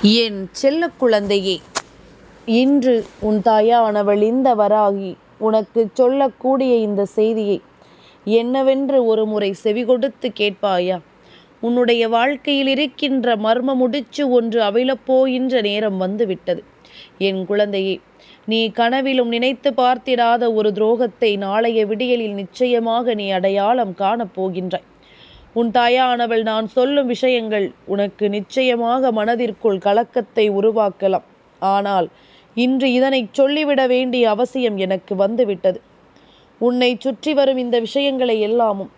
என் செல்ல குழந்தையே, இன்று உன் தாயானவள் இந்த வராகி உனக்கு சொல்லக்கூடிய இந்த செய்தியை என்னவென்று ஒரு முறை செவிகொடுத்து கேட்பாயா? உன்னுடைய வாழ்க்கையில் இருக்கின்ற மர்ம முடிச்சு ஒன்று அவிழப்போகின்ற நேரம் வந்துவிட்டது. என் குழந்தையே, நீ கனவிலும் நினைத்து பார்த்திடாத ஒரு துரோகத்தை நாளைய விடியலில் நிச்சயமாக நீ அடையாளம் காணப்போகின்றாய். உன் தாயானவள் நான் சொல்லும் விஷயங்கள் உனக்கு நிச்சயமாக மனதிற்குள் கலக்கத்தை உருவாக்கலாம். ஆனால் இன்று இதனை சொல்லிவிட வேண்டிய அவசியம் எனக்கு வந்துவிட்டது. உன்னை சுற்றி வரும் இந்த விஷயங்களை எல்லாமும்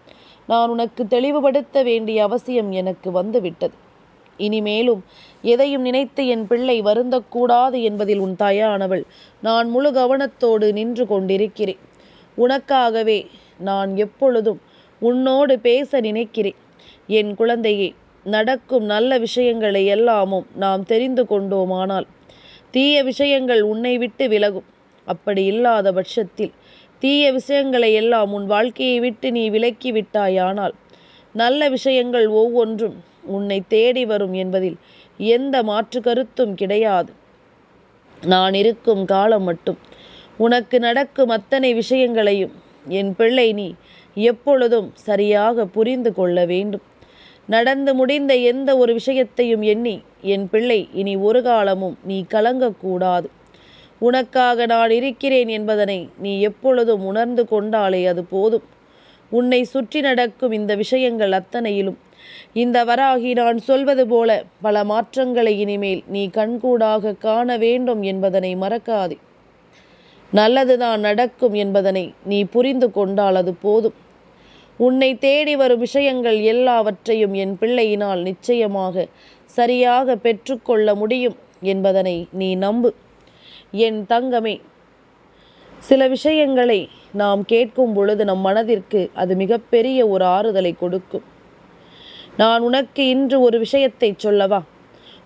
நான் உனக்கு தெளிவுபடுத்த வேண்டிய அவசியம் எனக்கு வந்துவிட்டது. இனிமேலும் எதையும் நினைத்து என் பிள்ளை வருந்தக்கூடாது என்பதில் உன் தாயானவள் நான் முழு கவனத்தோடு நின்று கொண்டிருக்கிறேன். உனக்காகவே நான் எப்பொழுதும் உன்னோடு பேச நினைக்கிறேன். என் குழந்தையே, நடக்கும் நல்ல விஷயங்களை எல்லாமும் நாம் தெரிந்து கொண்டோமானால் தீய விஷயங்கள் உன்னை விட்டு விலகும். அப்படி இல்லாத பட்சத்தில் தீய விஷயங்களை எல்லாம் உன் வாழ்க்கையை விட்டு நீ விலக்கி விட்டாயானால் நல்ல விஷயங்கள் ஒவ்வொன்றும் உன்னை தேடி வரும் என்பதில் எந்த மாற்று கருத்தும் கிடையாது. நான் இருக்கும் காலம் மட்டும் உனக்கு நடக்கும் அத்தனை விஷயங்களையும் என் பிள்ளை நீ எப்பொழுதும் சரியாக புரிந்து கொள்ள வேண்டும். நடந்து முடிந்த எந்த ஒரு விஷயத்தையும் எண்ணி என் பிள்ளை இனி ஒரு காலமும் நீ கலங்கக்கூடாது. உனக்காக நான் இருக்கிறேன் என்பதனை நீ எப்பொழுதும் உணர்ந்து கொண்டாலே அது போதும். உன்னை சுற்றி நடக்கும் இந்த விஷயங்கள் அத்தனையிலும் இந்த வராகி நான் சொல்வது போல பல மாற்றங்களை இனிமேல் நீ கண்கூடாக காண வேண்டும் என்பதனை மறக்காதே. நல்லதுதான் நடக்கும் என்பதனை நீ புரிந்து கொண்டால் அது போதும். உன்னை தேடி வரும் விஷயங்கள் எல்லாவற்றையும் என் பிள்ளையினால் நிச்சயமாக சரியாக பெற்றுக்கொள்ள முடியும் என்பதனை நீ நம்பு. என் தங்கமே, சில விஷயங்களை நாம் கேட்கும் பொழுது நம் மனதிற்கு அது மிகப்பெரிய ஒரு ஆறுதலை கொடுக்கும். நான் உனக்கு இன்று ஒரு விஷயத்தை சொல்லவா?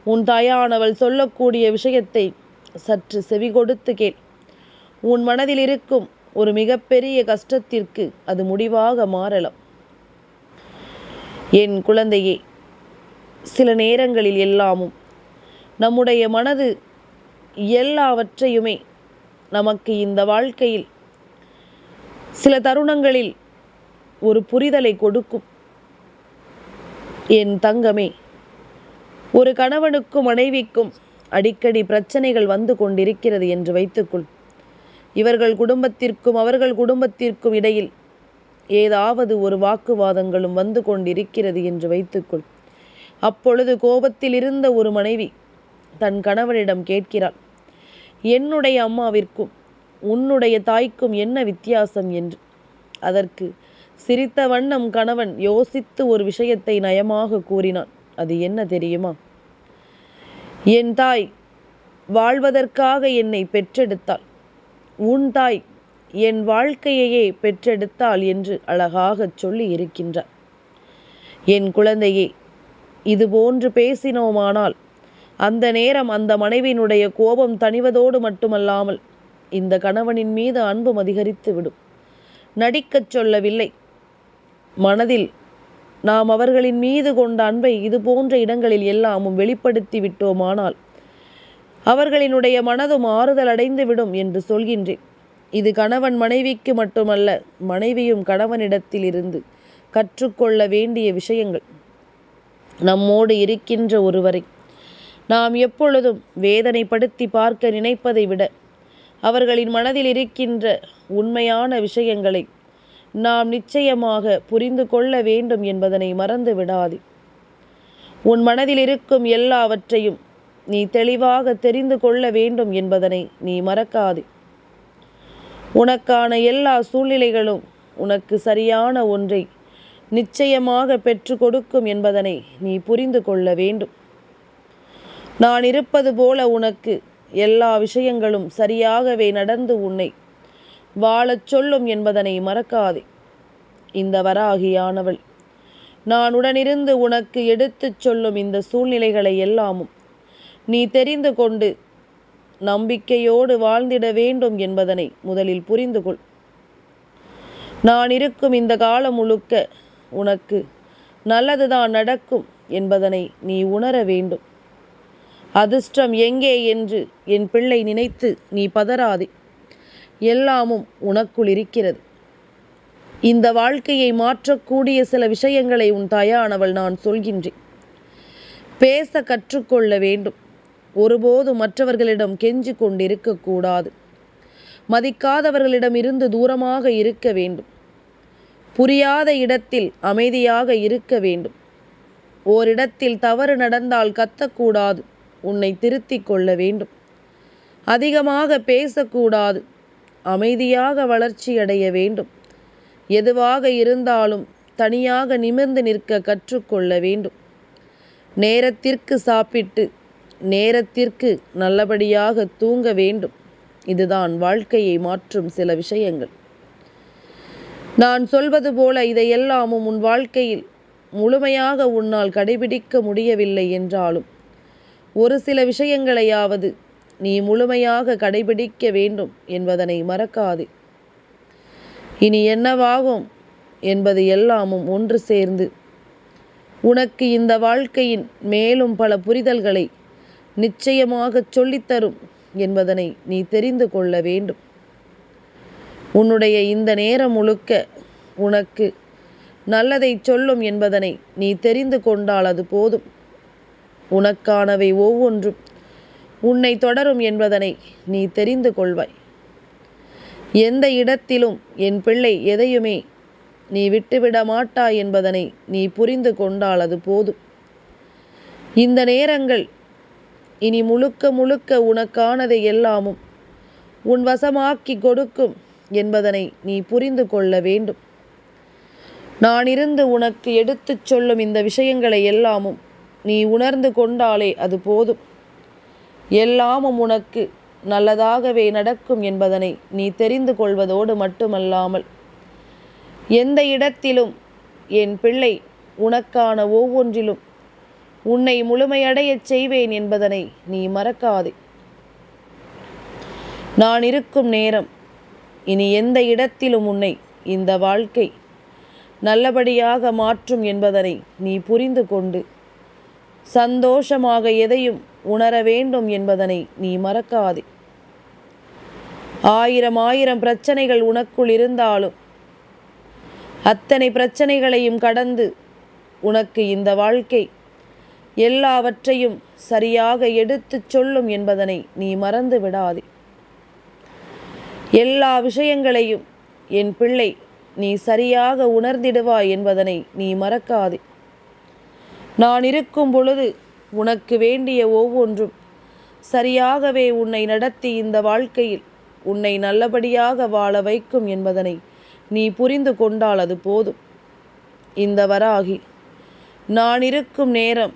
உன் தாயானவள் சொல்லக்கூடிய விஷயத்தை சற்று செவி கொடுத்து கேள். உன் மனதில் இருக்கும் ஒரு மிகப்பெரிய கஷ்டத்திற்கு அது முடிவாக மாறலாம். என் குழந்தையே, சில நேரங்களில் எல்லாமும் நம்முடைய மனது எல்லாவற்றையுமே நமக்கு இந்த வாழ்க்கையில் சில தருணங்களில் ஒரு புரிதலை கொடுக்கும். என் தங்கமே, ஒரு கணவனுக்கும் மனைவிக்கும் அடிக்கடி பிரச்சனைகள் வந்து கொண்டிருக்கிறது என்று வைத்துக்கொள். இவர்கள் குடும்பத்திற்கும் அவர்கள் குடும்பத்திற்கும் இடையில் ஏதாவது ஒரு வாக்குவாதங்களும் வந்து கொண்டிருக்கிறது என்று வைத்துக்கொள். அப்பொழுது கோபத்தில் இருந்த ஒரு மனைவி தன் கணவனிடம் கேட்கிறாள், என்னுடைய அம்மாவிற்கும் உன்னுடைய தாய்க்கும் என்ன வித்தியாசம் என்று. அதற்கு சிரித்த வண்ணம் கணவன் யோசித்து ஒரு விஷயத்தை நயமாக கூறினான். அது என்ன தெரியுமா? என் தாய் வாழ்வதற்காக என்னை பெற்றெடுத்தாள். உன் தாய் என் வாழ்க்கையையே பெற்றெடுத்தாள் என்று அழகாக சொல்லி இருக்கின்றார். என் குழந்தையே, இது போன்று பேசினோமானால் அந்த நேரம் அந்த மனைவியினுடைய கோபம் தணிவதோடு மட்டுமல்லாமல் இந்த கணவனின் மீது அன்பும் அதிகரித்து விடும். நடிக்கச் சொல்லவில்லை. மனதில் நாம் அவர்களின் மீது கொண்ட அன்பை இது போன்ற இடங்களில் எல்லாமும் வெளிப்படுத்தி விட்டோமானால் அவர்களினுடைய மனதும் ஆறுதல் அடைந்து விடும் என்று சொல்கின்றேன். இது கணவன் மனைவிக்கு மட்டுமல்ல, மனைவியும் கணவனிடத்தில் இருந்து கற்றுக்கொள்ள வேண்டிய விஷயங்கள். நம்மோடு இருக்கின்ற ஒருவரை நாம் எப்பொழுதும் வேதனைப்படுத்தி பார்க்க நினைப்பதை விட அவர்களின் மனதில் இருக்கின்ற உண்மையான விஷயங்களை நாம் நிச்சயமாக புரிந்து கொள்ள வேண்டும் என்பதனை மறந்து விடாதே. உன் மனதில் இருக்கும் எல்லாவற்றையும் நீ தெளிவாக தெரிந்து கொள்ள வேண்டும் என்பதனை நீ மறக்காதே. உனக்கான எல்லா சூழ்நிலைகளும் உனக்கு சரியான ஒன்றை நிச்சயமாக பெற்று கொடுக்கும் என்பதனை நீ புரிந்து கொள்ள வேண்டும். நான் இருப்பது போல உனக்கு எல்லா விஷயங்களும் சரியாகவே நடந்து உன்னை வாழச் சொல்லும் என்பதனை மறக்காதே. இந்த வராகியானவள் நான் உடனிருந்து உனக்கு எடுத்துச் சொல்லும் இந்த சூழ்நிலைகளை எல்லாமும் நீ தெரிந்து கொண்டு நம்பிக்கையோடு வாழ்ந்திட வேண்டும் என்பதனை முதலில் புரிந்து கொள். நான் இருக்கும் இந்த காலம் முழுக்க உனக்கு நல்லதுதான் நடக்கும் என்பதனை நீ உணர வேண்டும். அதிர்ஷ்டம் எங்கே என்று என் பிள்ளை நினைத்து நீ பதறாதே. எல்லாமும் உனக்குள் இருக்கிறது. இந்த வாழ்க்கையை மாற்றக்கூடிய சில விஷயங்களை உன் தாயானவள் நான் சொல்கின்றேன். பேச கற்றுக்கொள்ள வேண்டும். ஒருபோதும் மற்றவர்களிடம் கெஞ்சி கொண்டிருக்கக்கூடாது. மதிக்காதவர்களிடம் இருந்து தூரமாக இருக்க வேண்டும். புரியாத இடத்தில் அமைதியாக இருக்க வேண்டும். ஓரிடத்தில் தவறு நடந்தால் கத்தக்கூடாது. உன்னை திருத்திக் கொள்ள வேண்டும். அதிகமாக பேசக்கூடாது. அமைதியாக வளர்ச்சியடைய வேண்டும். எதுவாக இருந்தாலும் தனியாக நிமிர்ந்து நிற்க கற்றுக்கொள்ள வேண்டும். நேரத்திற்கு சாப்பிட்டு நேரத்திற்கு நல்லபடியாக தூங்க வேண்டும். இதுதான் வாழ்க்கையை மாற்றும் சில விஷயங்கள். நான் சொல்வது போல இதையெல்லாமும் உன் வாழ்க்கையில் முழுமையாக உன்னால் கடைபிடிக்க முடியவில்லை என்றாலும் ஒரு சில விஷயங்களையாவது நீ முழுமையாக கடைபிடிக்க வேண்டும் என்பதனை மறக்காதே. இனி என்னவாகும் என்பது எல்லாமும் ஒன்று சேர்ந்து உனக்கு இந்த வாழ்க்கையின் மேலும் பல புரிதல்களை நிச்சயமாக சொல்லித்தரும் என்பதனை நீ தெரிந்து கொள்ள வேண்டும். உன்னுடைய இந்த நேரம் முழுக்க உனக்கு நல்லதை சொல்லும் என்பதனை நீ தெரிந்து கொண்டால் அது போதும். உனக்கானவை ஒவ்வொன்றும் உன்னை தொடரும் என்பதனை நீ தெரிந்து கொள்வாய். எந்த இடத்திலும் என் பிள்ளை எதையுமே நீ விட்டுவிட மாட்டாய் என்பதனை நீ புரிந்து கொண்டால் அது போதும். இந்த நேரங்கள் இனி முழுக்க முழுக்க உனக்கானதை எல்லாமும் உன் வசமாக்கி கொடுக்கும் என்பதனை நீ புரிந்து கொள்ள வேண்டும். நான் இருந்து உனக்கு எடுத்துச் சொல்லும் இந்த விஷயங்களை எல்லாமும் நீ உணர்ந்து கொண்டாலே அது போதும். எல்லாமும் உனக்கு நல்லதாகவே நடக்கும் என்பதனை நீ தெரிந்து கொள்வதோடு மட்டுமல்லாமல் எந்த இடத்திலும் என் பிள்ளை உனக்கான ஒவ்வொன்றிலும் உன்னை முழுமையடையச் செய்வேன் என்பதனை நீ மறக்காதே. நான் இருக்கும் நேரம் இனி எந்த இடத்திலும் உன்னை இந்த வாழ்க்கை நல்லபடியாக மாற்றும் என்பதனை நீ புரிந்து கொண்டு சந்தோஷமாக எதையும் உணர வேண்டும் என்பதனை நீ மறக்காதே. ஆயிரம் பிரச்சனைகள் உனக்குள் இருந்தாலும் அத்தனை பிரச்சனைகளையும் கடந்து உனக்கு இந்த வாழ்க்கை எல்லாவற்றையும் சரியாக எடுத்துச் சொல்லும் என்பதனை நீ மறந்து விடாதே. எல்லா விஷயங்களையும் என் பிள்ளை நீ சரியாக உணர்ந்திடுவாய் என்பதனை நீ மறக்காதே. நான் இருக்கும் பொழுது உனக்கு வேண்டிய ஒவ்வொன்றும் சரியாகவே உன்னை நடத்தி இந்த வாழ்க்கையில் உன்னை நல்லபடியாக வாழ வைக்கும் என்பதனை நீ புரிந்து கொண்டால் அது போதும். இந்த வராகி நான் இருக்கும் நேரம்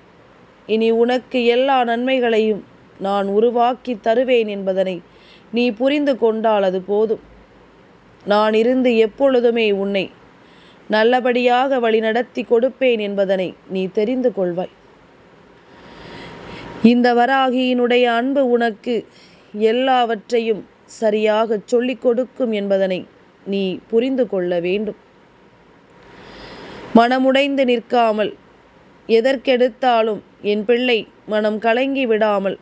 இனி உனக்கு எல்லா நன்மைகளையும் நான் உருவாக்கி தருவேன் என்பதனை நீ புரிந்து கொண்டால் அது போதும். நான் இருந்து எப்பொழுதுமே உன்னை நல்லபடியாக வழிநடத்தி கொடுப்பேன் என்பதனை நீ தெரிந்து கொள்வாய். இந்த வராகியினுடைய அன்பு உனக்கு எல்லாவற்றையும் சரியாக சொல்லிக் கொடுக்கும் என்பதனை நீ புரிந்து கொள்ள வேண்டும். மனமுடைந்து நிற்காமல் எதற்கெடுத்தாலும் என் பிள்ளை மனம் கலங்கி விடாமல்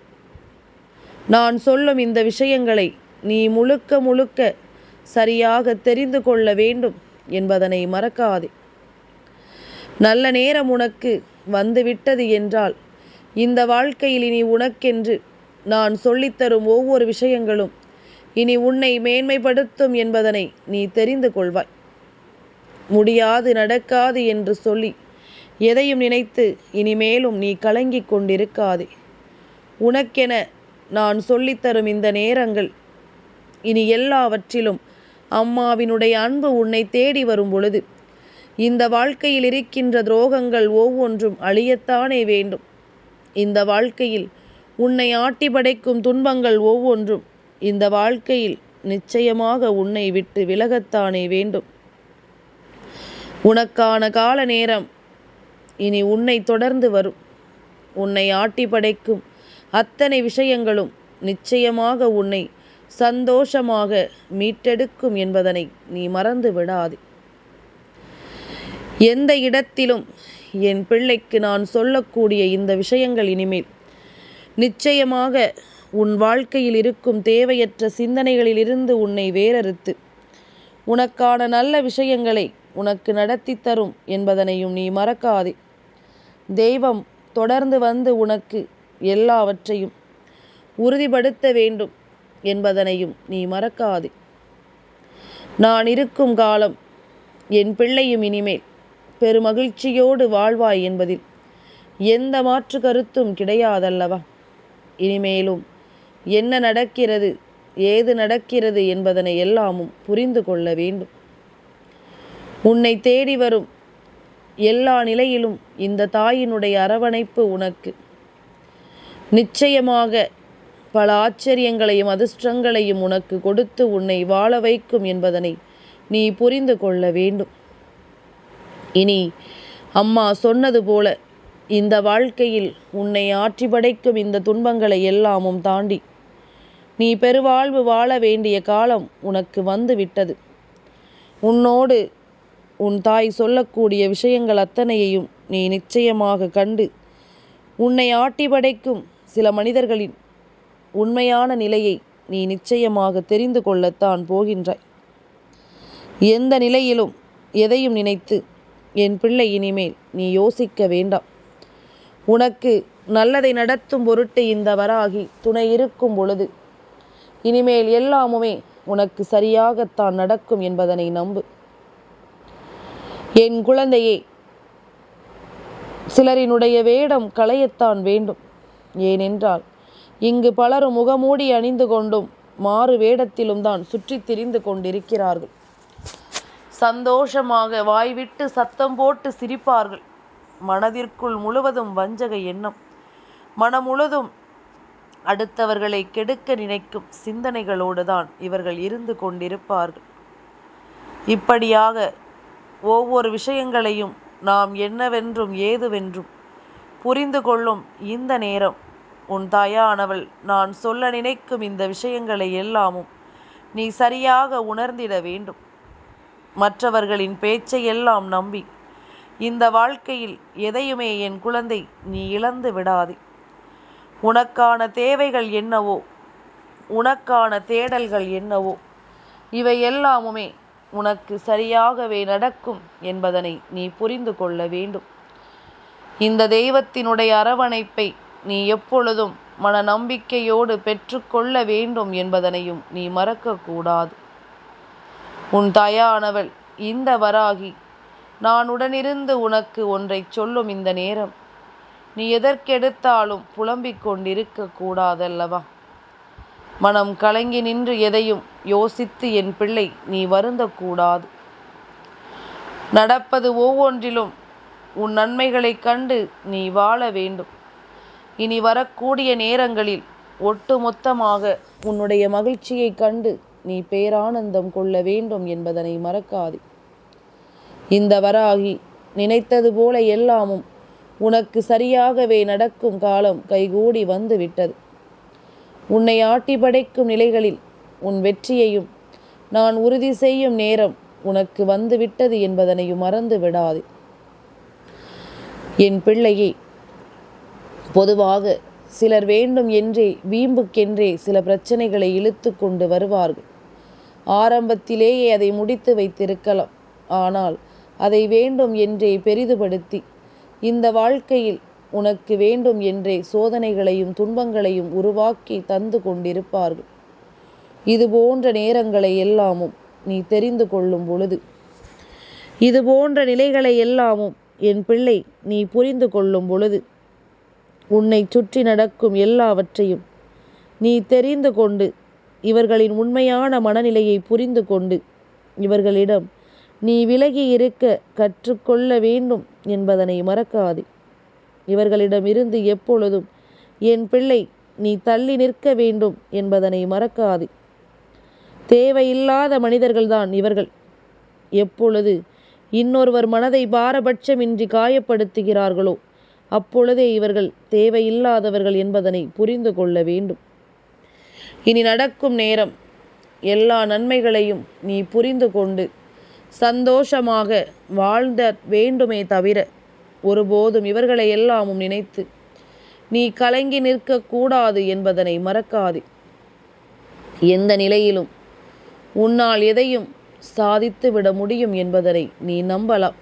நான் சொல்லும் இந்த விஷயங்களை நீ முழுக்க முழுக்க சரியாக தெரிந்து கொள்ள வேண்டும் என்பதனை மறக்காதே. நல்ல நேரம் உனக்கு வந்துவிட்டது என்றால் இந்த வாழ்க்கையில் இனி உனக்கென்று நான் சொல்லித்தரும் ஒவ்வொரு விஷயங்களும் இனி உன்னை மேன்மைப்படுத்தும் என்பதனை நீ தெரிந்து கொள்வாய். முடியாது நடக்காது என்று சொல்லி எதையும் நினைத்து இனிமேலும் நீ கலங்கிக் கொண்டிருக்காதே. உனக்கென நான் சொல்லித்தரும் இந்த நேரங்கள் இனி எல்லாவற்றிலும் அம்மாவினுடைய அன்பு உன்னை தேடி வரும் பொழுது இந்த வாழ்க்கையில் இருக்கின்ற துரோகங்கள் ஒவ்வொன்றும் அழியத்தானே வேண்டும். இந்த வாழ்க்கையில் உன்னை ஆட்டி படைக்கும் துன்பங்கள் ஒவ்வொன்றும் இந்த வாழ்க்கையில் நிச்சயமாக உன்னை விட்டு விலகத்தானே வேண்டும். உனக்கான கால நேரம் இனி உன்னை தொடர்ந்து வரும். உன்னை ஆட்டி படைக்கும் அத்தனை விஷயங்களும் நிச்சயமாக உன்னை சந்தோஷமாக மீட்டெடுக்கும் என்பதனை நீ மறந்து விடாதே. எந்த இடத்திலும் என் பிள்ளைக்கு நான் சொல்லக்கூடிய இந்த விஷயங்கள் இனிமேல் நிச்சயமாக உன் வாழ்க்கையில் இருக்கும் தேவையற்ற சிந்தனைகளிலிருந்து உன்னை வேறறுத்து உனக்கான நல்ல விஷயங்களை உனக்கு நடத்தி தரும் என்பதனையும் நீ மறக்காதே. தெய்வம் தொடர்ந்து வந்து உனக்கு எல்லாவற்றையும் உறுதிப்படுத்த வேண்டும் என்பதனையும் நீ மறக்காதே. நான் இருக்கும் காலம் என் பிள்ளையும் இனிமேல் பெருமகிழ்ச்சியோடு வாழ்வாய் என்பதில் எந்த மாற்று கருத்தும் கிடையாதல்லவா? இனிமேலும் என்ன நடக்கிறது, ஏது நடக்கிறது என்பதனை எல்லாமும் புரிந்து கொள்ள வேண்டும். உன்னை தேடி வரும் எல்லா நிலையிலும் இந்த தாயினுடைய அரவணைப்பு உனக்கு நிச்சயமாக பல ஆச்சரியங்களையும் அதிர்ஷ்டங்களையும் உனக்கு கொடுத்து உன்னை வாழ வைக்கும் என்பதனை நீ புரிந்து கொள்ள வேண்டும். இனி அம்மா சொன்னது போல இந்த வாழ்க்கையில் உன்னை ஆற்றி படைக்கும் இந்த துன்பங்களை எல்லாமும் தாண்டி நீ பெருவாழ்வு வாழ வேண்டிய காலம் உனக்கு வந்து விட்டது. உன்னோடு உன் தாய் சொல்லக்கூடிய விஷயங்கள் அத்தனையையும் நீ நிச்சயமாக கண்டு உன்னை ஆட்டி படைக்கும் சில மனிதர்களின் உண்மையான நிலையை நீ நிச்சயமாக தெரிந்து கொள்ளத்தான் போகின்றாய். எந்த நிலையிலும் எதையும் நினைத்து என் பிள்ளை இனிமேல் நீ யோசிக்க வேண்டாம். உனக்கு நல்லதை நடத்தும் பொருட்டு இந்த வராகி துணை இருக்கும் பொழுது இனிமேல் எல்லாமுமே உனக்கு சரியாகத்தான் நடக்கும் என்பதனை நம்பு. என் குழந்தையே, சிலரினுடைய வேடம் களையத்தான் வேண்டும். ஏனென்றால் இங்கு பலரும் முகமூடி அணிந்து கொண்டும் மாறு வேடத்திலும் தான் சுற்றி திரிந்து கொண்டிருக்கிறார்கள். சந்தோஷமாக வாய்விட்டு சத்தம் போட்டு சிரிப்பார்கள். மனதிற்குள் முழுவதும் வஞ்சக எண்ணம், மனம் முழுதும் அடுத்தவர்களை கெடுக்க நினைக்கும் சிந்தனைகளோடு தான் இவர்கள் இருந்து கொண்டிருப்பார்கள். இப்படியாக ஒவ்வொரு விஷயங்களையும் நாம் என்னவென்றும் ஏதுவென்றும் புரிந்து கொள்ளும் இந்த நேரம் உன் தாயானவள் நான் சொல்ல நினைக்கும் இந்த விஷயங்களை எல்லாமும் நீ சரியாக உணர்ந்திட வேண்டும். மற்றவர்களின் பேச்சை எல்லாம் நம்பி இந்த வாழ்க்கையில் எதையுமே என் குழந்தை நீ இழந்து விடாதே. உனக்கான தேவைகள் என்னவோ, உனக்கான தேடல்கள் என்னவோ, இவை எல்லாமுமே உனக்கு சரியாகவே நடக்கும் என்பதனை நீ புரிந்து கொள்ள வேண்டும். இந்த தெய்வத்தினுடைய அரவணைப்பை நீ எப்பொழுதும் மன நம்பிக்கையோடு பெற்றுக்கொள்ள வேண்டும் என்பதனையும் நீ மறக்கக்கூடாது. உன் தாயானவள் இந்த வராகி நான் உடனிருந்து உனக்கு ஒன்றை சொல்லும் இந்த நேரம் நீ எதற்கெடுத்தாலும் புலம்பிக் கொண்டிருக்க கூடாதல்லவா? மனம் கலங்கி நின்று எதையும் யோசித்து என் பிள்ளை நீ வருந்தக்கூடாது. நடப்பது ஒவ்வொன்றிலும் உன் நன்மைகளை கண்டு நீ வாழ வேண்டும். இனி வரக்கூடிய நேரங்களில் ஒட்டுமொத்தமாக உன்னுடைய மகிழ்ச்சியை கண்டு நீ பேரானந்தம் கொள்ள வேண்டும் என்பதனை மறக்காதே. இந்த வராகி நினைத்தது போல எல்லாமும் உனக்கு சரியாகவே நடக்கும் காலம் கைகூடி வந்து விட்டது. உன்னை ஆட்டி படைக்கும் நிலைகளில் உன் வெற்றியையும் நான் உறுதி செய்யும் நேரம் உனக்கு வந்து விட்டது என்பதனையும் மறந்து விடாதே. என் பிள்ளையே, பொதுவாக சிலர் வேண்டும் என்றே வீம்புக்கென்றே சில பிரச்சனைகளை இழுத்து கொண்டு வருவார்கள். ஆரம்பத்திலேயே அதை முடித்து வைத்திருக்கலாம். ஆனால் அதை வேண்டும் என்றே பெரிதுபடுத்தி இந்த வாழ்க்கையில் உனக்கு வேண்டும் என்றே சோதனைகளையும் துன்பங்களையும் உருவாக்கி தந்து கொண்டிருப்பார்கள். இது போன்ற நேரங்களை எல்லாமும் நீ தெரிந்து கொள்ளும் பொழுது, இது போன்ற நிலைகளை எல்லாமும் என் பிள்ளை நீ புரிந்து கொள்ளும் பொழுது, உன்னை சுற்றி நடக்கும் எல்லாவற்றையும் நீ தெரிந்து கொண்டு இவர்களின் உண்மையான மனநிலையை புரிந்து கொண்டு இவர்களிடம் நீ விலகி இருக்க கற்றுக்கொள்ள வேண்டும் என்பதனை மறக்காதே. இவர்களிடமிருந்து எப்பொழுதும் என் பிள்ளை நீ தள்ளி நிற்க வேண்டும் என்பதனை மறக்காதே. தேவையில்லாத மனிதர்கள்தான் இவர்கள். எப்பொழுது இன்னொருவர் மனதை பாரபட்சமின்றி காயப்படுத்துகிறார்களோ அப்பொழுதே இவர்கள் தேவையில்லாதவர்கள் என்பதனை புரிந்து கொள்ள வேண்டும். இனி நடக்கும் நேரம் எல்லா நன்மைகளையும் நீ புரிந்து கொண்டு சந்தோஷமாக வாழ்ந்த வேண்டுமே தவிர ஒருபோதும் இவர்களை எல்லாமும் நினைத்து நீ கலங்கி நிற்கக்கூடாது என்பதனை மறக்காதே. எந்த நிலையிலும் உன்னால் எதையும் சாதித்து விட முடியும் என்பதனை நீ நம்பலாம்.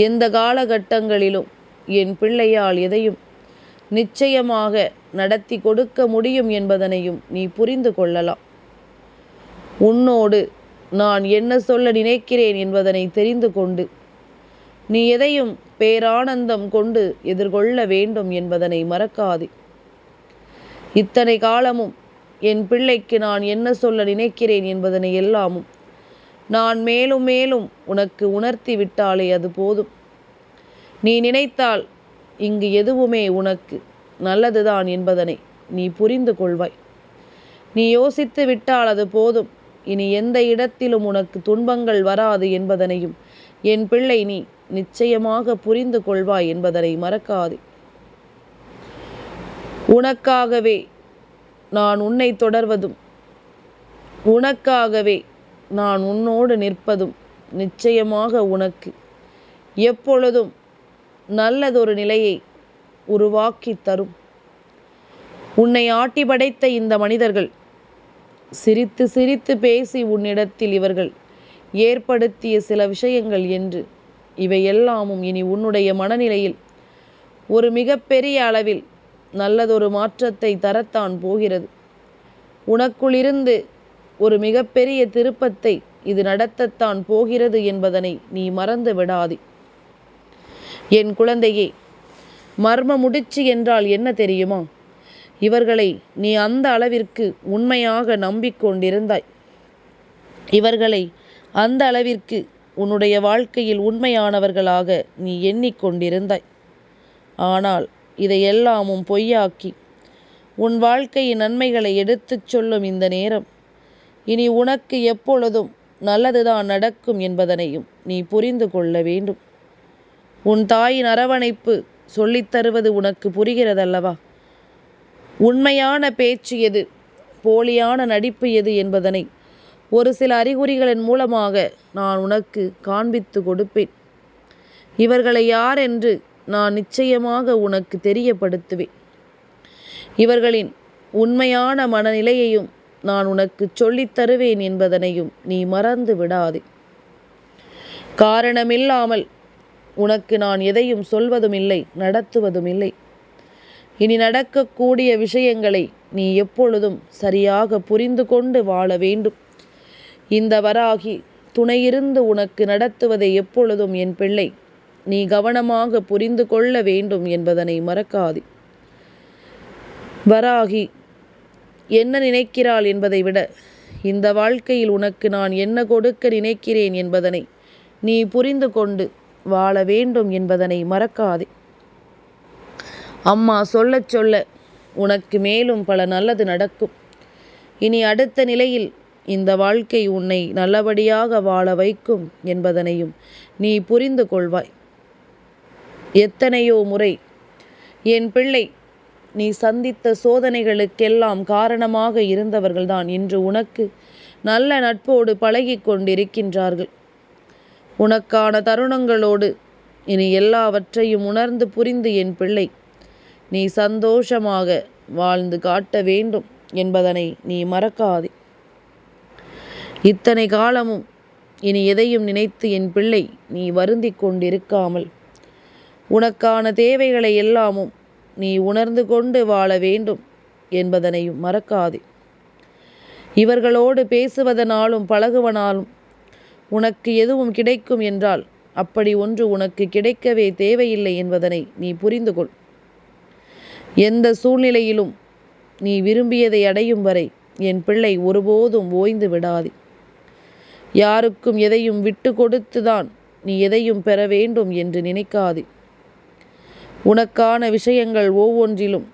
எந்த காலகட்டங்களிலும் என் பிள்ளையால் எதையும் நிச்சயமாக நடத்தி கொடுக்க முடியும் என்பதனையும் நீ புரிந்து கொள்ளலாம். உன்னோடு நான் என்ன சொல்ல நினைக்கிறேன் என்பதனை தெரிந்து கொண்டு நீ எதையும் பேரானந்தம் கொண்டு எதிர்கொள்ள வேண்டும் என்பதனை மறக்காதே. இத்தனை காலமும் என் பிள்ளைக்கு நான் என்ன சொல்ல நினைக்கிறேன் என்பதனை எல்லாமும் நான் மேலும் மேலும் உனக்கு உணர்த்தி விட்டாலே அது போதும். நீ நினைத்தால் இங்கு எதுவுமே உனக்கு நல்லதுதான் என்பதனை நீ புரிந்து கொள்வாய். நீ யோசித்து விட்டால் அது போதும். இனி எந்த இடத்திலும் உனக்கு துன்பங்கள் வராது என்பதனையும் என் பிள்ளை நீ நிச்சயமாக புரிந்து கொள்வாய் என்பதனை மறக்காதே. உனக்காகவே நான் உன்னை தொடர்வதும் உனக்காகவே நான் உன்னோடு நிற்பதும் நிச்சயமாக உனக்கு எப்பொழுதும் நல்லதொரு நிலையை உருவாக்கி தரும். உன்னை ஆட்டி படைத்த இந்த மனிதர்கள் சிரித்து சிரித்து பேசி உன்னிடத்தில் இவர்கள் ஏற்படுத்திய சில விஷயங்கள் என்று இவை எல்லாமும் இனி உன்னுடைய மனநிலையில் ஒரு மிகப்பெரிய அளவில் நல்லதொரு மாற்றத்தை தரத்தான் போகிறது. உனக்குள்ளிருந்து ஒரு மிகப்பெரிய திருப்பத்தை இது நடத்தத்தான் போகிறது என்பதனை நீ மறந்து விடாதே. என் குழந்தையே, மர்ம முடிச்சு என்றால் என்ன தெரியுமா? இவர்களை நீ அந்த அளவிற்கு உண்மையாக நம்பிக்கொண்டிருந்தாய். இவர்களை அந்த அளவிற்கு உன்னுடைய வாழ்க்கையில் உண்மையானவர்களாக நீ எண்ணிக்கொண்டிருந்தாய். ஆனால் இதையெல்லாமும் பொய்யாக்கி உன் வாழ்க்கையின் நன்மைகளை எடுத்துச் சொல்லும் இந்த நேரம் இனி உனக்கு எப்பொழுதும் நல்லதுதான் நடக்கும் என்பதனையும் நீ புரிந்து கொள்ள வேண்டும். உன் தாயின் அரவணைப்பு சொல்லித்தருவது உனக்கு புரிகிறதல்லவா? உண்மையான பேச்சு எது, போலியான நடிப்பு எது என்பதனை ஒரு சில அறிகுறிகளின் மூலமாக நான் உனக்கு காண்பித்து கொடுப்பேன். இவர்களை யார் என்று நான் நிச்சயமாக உனக்கு தெரியப்படுத்துவேன். இவர்களின் உண்மையான மனநிலையையும் நான் உனக்கு சொல்லித் தருவேன் என்பதனையும் நீ மறந்து விடாதே. காரணமில்லாமல் உனக்கு நான் எதையும் சொல்வதும் இல்லை, நடத்துவதும் இல்லை. இனி நடக்கக்கூடிய விஷயங்களை நீ எப்பொழுதும் சரியாக புரிந்து கொண்டு வாழ வேண்டும். இந்த வராகி துணையிருந்து உனக்கு நடத்துவதை எப்பொழுதும் என் பிள்ளை நீ கவனமாக புரிந்து கொள்ள வேண்டும் என்பதனை மறக்காதே. வராகி என்ன நினைக்கிறாள் என்பதை விட இந்த வாழ்க்கையில் உனக்கு நான் என்ன கொடுக்க நினைக்கிறேன் என்பதனை நீ புரிந்து கொண்டு வாழ வேண்டும் என்பதனை மறக்காதே. அம்மா சொல்ல சொல்ல உனக்கு மேலும் பல நல்லது நடக்கும். இனி அடுத்த நிலையில் இந்த வாழ்க்கை உன்னை நல்லபடியாக வாழ வைக்கும் என்பதனையும் நீ புரிந்து கொள்வாய். எத்தனையோ முறை என் பிள்ளை நீ சந்தித்த சோதனைகளுக்கெல்லாம் காரணமாக இருந்தவர்கள்தான் இன்று உனக்கு நல்ல நட்போடு பழகி கொண்டிருக்கின்றார்கள். உனக்கான தருணங்களோடு இனி எல்லாவற்றையும் உணர்ந்து புரிந்து என் பிள்ளை நீ சந்தோஷமாக வாழ்ந்து காட்ட வேண்டும் என்பதனை நீ மறக்காதே. இத்தனை காலமும் இனி எதையும் நினைத்து என் பிள்ளை நீ வருந்தி கொண்டிருக்காமல் உனக்கான தேவைகளை எல்லாமும் நீ உணர்ந்து கொண்டு வாழ வேண்டும் என்பதனையும் மறக்காதே. இவர்களோடு பேசுவதனாலும் பழகுவனாலும் உனக்கு எதுவும் கிடைக்கும் என்றால் அப்படி ஒன்று உனக்கு கிடைக்கவே தேவையில்லை என்பதனை நீ புரிந்து கொள். எந்த சூழ்நிலையிலும் நீ விரும்பியதை அடையும் வரை என் பிள்ளை ஒருபோதும் ஓய்ந்து விடாதே. யாருக்கும் எதையும் விட்டு கொடுத்துதான் நீ எதையும் பெற வேண்டும் என்று நினைக்காதே. உனக்கான விஷயங்கள் ஒவ்வொன்றிலும்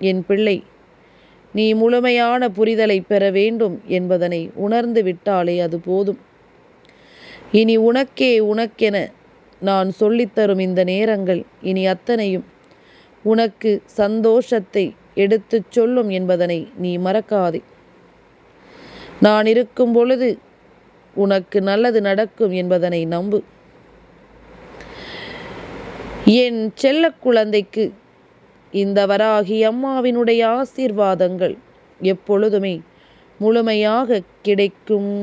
என் பிள்ளை நீ முழுமையான புரிதலை பெற வேண்டும் என்பதனை உணர்ந்து விட்டாலே அது போதும். இனி உனக்கென நான் சொல்லித்தரும் இந்த நேரங்கள் இனி அத்தனையும் உனக்கு சந்தோஷத்தை எடுத்துச் சொல்லும் என்பதனை நீ மறக்காதே. நான் இருக்கும் பொழுது உனக்கு நல்லது நடக்கும் என்பதனை நம்பு. என் செல்ல குழந்தைக்கு இந்த வராகி அம்மாவினுடைய ஆசீர்வாதங்கள் எப்பொழுதுமே முழுமையாக கிடைக்கும்.